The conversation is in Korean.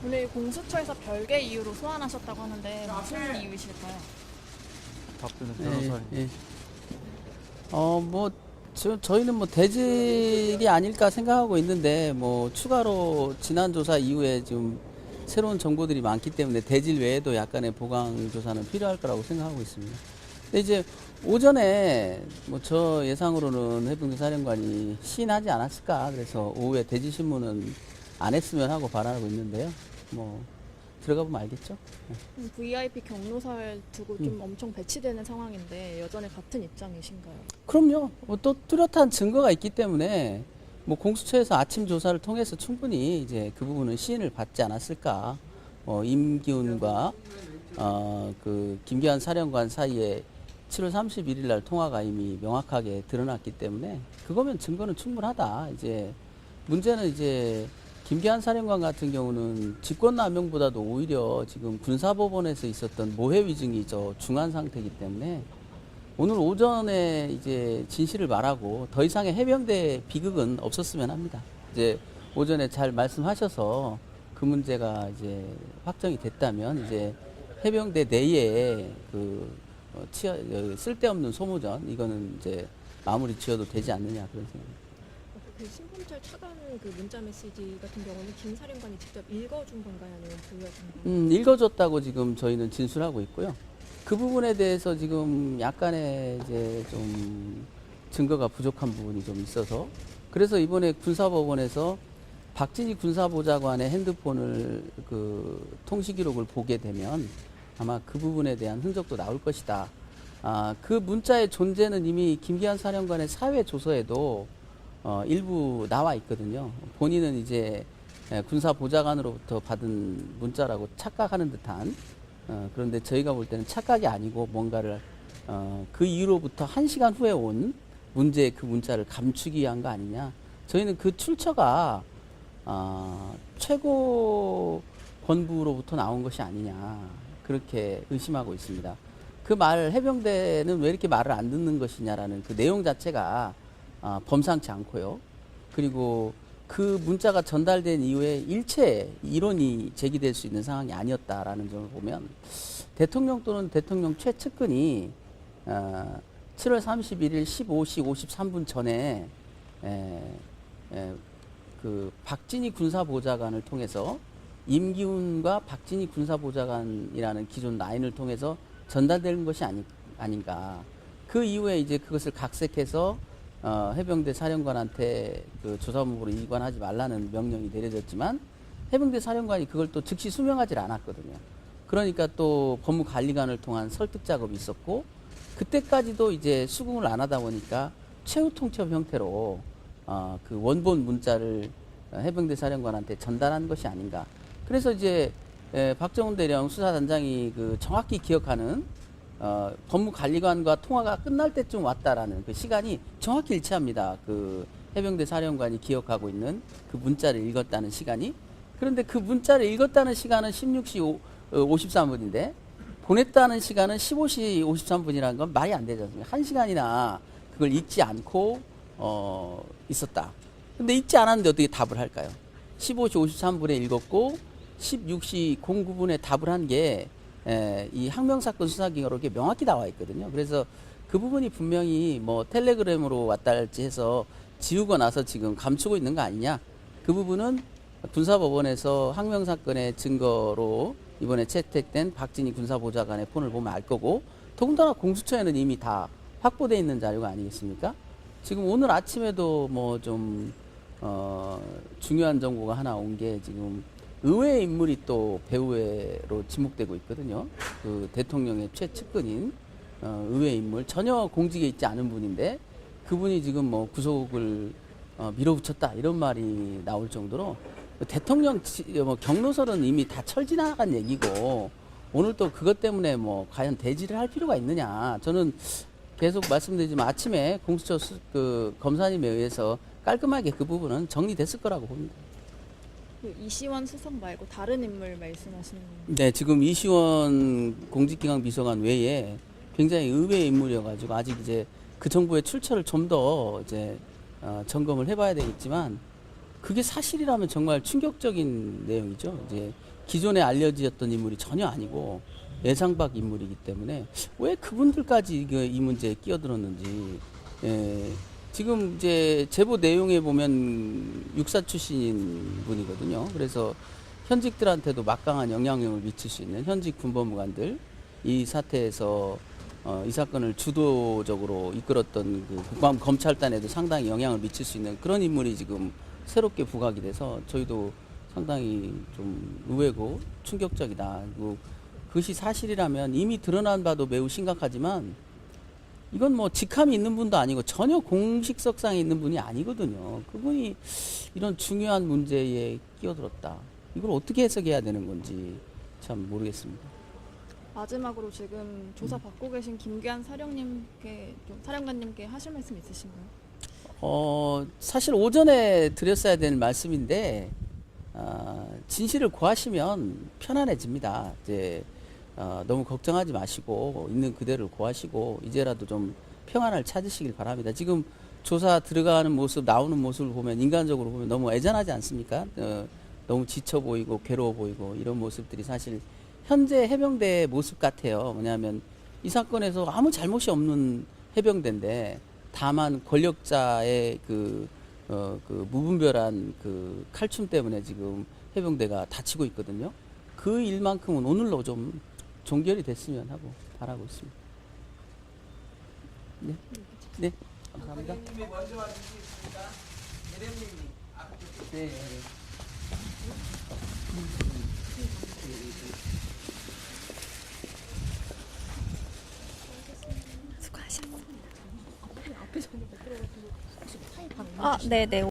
오늘 공수처에서 별개 이유로 소환하셨다고 하는데 무슨 이유이실까요? 답변은 예, 변호사님. 예. 뭐, 저희는 뭐 대질이 아닐까 생각하고 있는데, 뭐, 추가로 지난 조사 이후에 지금 새로운 정보들이 많기 때문에 대질 외에도 약간의 보강 조사는 필요할 거라고 생각하고 있습니다. 근데 이제 오전에 뭐 저 예상으로는 해병대 사령관이 시인하지 않았을까. 그래서 오후에 대질 신문은 안 했으면 하고 바라고 있는데요. 뭐, 들어가 보면 알겠죠? VIP 경로사를 두고 좀 엄청 배치되는 상황인데 여전히 같은 입장이신가요? 그럼요. 또 뚜렷한 증거가 있기 때문에 뭐 공수처에서 아침 조사를 통해서 충분히 이제 그 부분은 시인을 받지 않았을까. 임기훈과 그 김기환 사령관 사이에 7월 31일 날 통화가 이미 명확하게 드러났기 때문에 그거면 증거는 충분하다. 이제 문제는 이제 김기환 사령관 같은 경우는 직권남용보다도 오히려 지금 군사법원에서 있었던 모해 위증이 중한 상태이기 때문에 오늘 오전에 이제 진실을 말하고 더 이상의 해병대 비극은 없었으면 합니다. 이제 오전에 잘 말씀하셔서 그 문제가 이제 확정이 됐다면 이제 해병대 내에 쓸데없는 소모전 이거는 이제 마무리 지어도 되지 않느냐 그런 생각입니다. 그 신분철 차단 그 문자 메시지 같은 경우는 김 사령관이 직접 읽어준 건가요, 아니면 보여준 건가요? 읽어줬다고 지금 저희는 진술하고 있고요. 그 부분에 대해서 지금 약간의 이제 좀 증거가 부족한 부분이 좀 있어서 그래서 이번에 군사법원에서 박진희 군사보좌관의 핸드폰을 그 통시 기록을 보게 되면 아마 그 부분에 대한 흔적도 나올 것이다. 그 문자의 존재는 이미 김기환 사령관의 사회 조서에도 일부 나와 있거든요. 본인은 이제 군사보좌관으로부터 받은 문자라고 착각하는 듯한 그런데 저희가 볼 때는 착각이 아니고 뭔가를 그 이후로부터 1시간 후에 온 문제의 그 문자를 감추기 위한 거 아니냐. 저희는 그 출처가 최고 본부로부터 나온 것이 아니냐 그렇게 의심하고 있습니다. 그 말 해병대는 왜 이렇게 말을 안 듣는 것이냐라는 그 내용 자체가 범상치 않고요. 그리고 그 문자가 전달된 이후에 일체 이론이 제기될 수 있는 상황이 아니었다라는 점을 보면 대통령 또는 대통령 최측근이 7월 31일 15시 53분 전에 그 박진희 군사보좌관을 통해서 임기훈과 박진희 군사보좌관이라는 기존 라인을 통해서 전달되는 것이 아닌가. 그 이후에 이제 그것을 각색해서 해병대 사령관한테 그 조사본부로 이관하지 말라는 명령이 내려졌지만 해병대 사령관이 그걸 또 즉시 수명하지 않았거든요. 그러니까 또 법무관리관을 통한 설득 작업이 있었고 그때까지도 이제 수긍을 안 하다 보니까 최후 통첩 형태로 그 원본 문자를 해병대 사령관한테 전달한 것이 아닌가. 그래서 이제 박정훈 대령 수사단장이 그 정확히 기억하는 법무관리관과 통화가 끝날 때쯤 왔다라는 그 시간이 정확히 일치합니다. 그 해병대 사령관이 기억하고 있는 그 문자를 읽었다는 시간이. 그런데 그 문자를 읽었다는 시간은 16시 53분인데 보냈다는 시간은 15시 53분이라는 건 말이 안 되지 않습니까? 1시간이나 그걸 읽지 않고 있었다. 근데 읽지 않았는데 어떻게 답을 할까요? 15시 53분에 읽었고 16시 09분에 답을 한 게 이 항명사건 수사기록에 명확히 나와 있거든요. 그래서 그 부분이 분명히 뭐 텔레그램으로 왔다 할지 해서 지우고 나서 지금 감추고 있는 거 아니냐. 그 부분은 군사법원에서 항명사건의 증거로 이번에 채택된 박진희 군사보좌관의 폰을 보면 알 거고 더군다나 공수처에는 이미 다 확보되어 있는 자료가 아니겠습니까? 지금 오늘 아침에도 뭐 좀 중요한 정보가 하나 온 게 지금 의외의 인물이 또 배후로 지목되고 있거든요. 그 대통령의 최측근인 의외의 인물 전혀 공직에 있지 않은 분인데 그분이 지금 뭐 구속을 밀어붙였다 이런 말이 나올 정도로 대통령 뭐 경로설은 이미 다 철지나간 얘기고 오늘 또 그것 때문에 뭐 과연 대지를 할 필요가 있느냐. 저는 계속 말씀드리지만 아침에 공수처 그 검사님에 의해서 깔끔하게 그 부분은 정리됐을 거라고 봅니다. 그 이시원 수석 말고 다른 인물 말씀하시는 건가요? 네, 지금 이시원 공직기강 비서관 외에 굉장히 의외의 인물이어가지고 아직 이제 그 정부의 출처를 좀 더 이제 점검을 해봐야 되겠지만 그게 사실이라면 정말 충격적인 내용이죠. 이제 기존에 알려졌던 인물이 전혀 아니고 예상 밖 인물이기 때문에 왜 그분들까지 이 문제에 끼어들었는지. 예, 지금 이제 제보 내용에 보면 육사 출신인 분이거든요. 그래서 현직들한테도 막강한 영향력을 미칠 수 있는 현직 군법무관들, 이 사태에서 이 사건을 주도적으로 이끌었던 그 검찰단에도 상당히 영향을 미칠 수 있는 그런 인물이 지금 새롭게 부각이 돼서 저희도 상당히 좀 의외고 충격적이다. 그리고 그것이 사실이라면 이미 드러난 바도 매우 심각하지만 이건 뭐 직함이 있는 분도 아니고 전혀 공식석상에 있는 분이 아니거든요. 그분이 이런 중요한 문제에 끼어들었다. 이걸 어떻게 해석해야 되는 건지 참 모르겠습니다. 마지막으로 지금 조사 받고 계신 김규환 사령관님께 하실 말씀 있으신가요? 사실 오전에 드렸어야 되는 말씀인데, 진실을 고하시면 편안해집니다. 이제, 너무 걱정하지 마시고, 있는 그대로 고하시고, 이제라도 좀 평안을 찾으시길 바랍니다. 지금 조사 들어가는 모습, 나오는 모습을 보면, 인간적으로 보면 너무 애잔하지 않습니까? 너무 지쳐 보이고, 괴로워 보이고, 이런 모습들이 사실 현재 해병대의 모습 같아요. 뭐냐면, 이 사건에서 아무 잘못이 없는 해병대인데, 다만 권력자의 그 무분별한 그 칼춤 때문에 지금 해병대가 다치고 있거든요. 그 일만큼은 오늘로 좀 종결이 됐으면 하고 바라고 있습니다. 네, 네, 감사합니다. 대령님이 먼저 와주시겠습니까? 대령님이 네. 수고하셨습니다. 네네.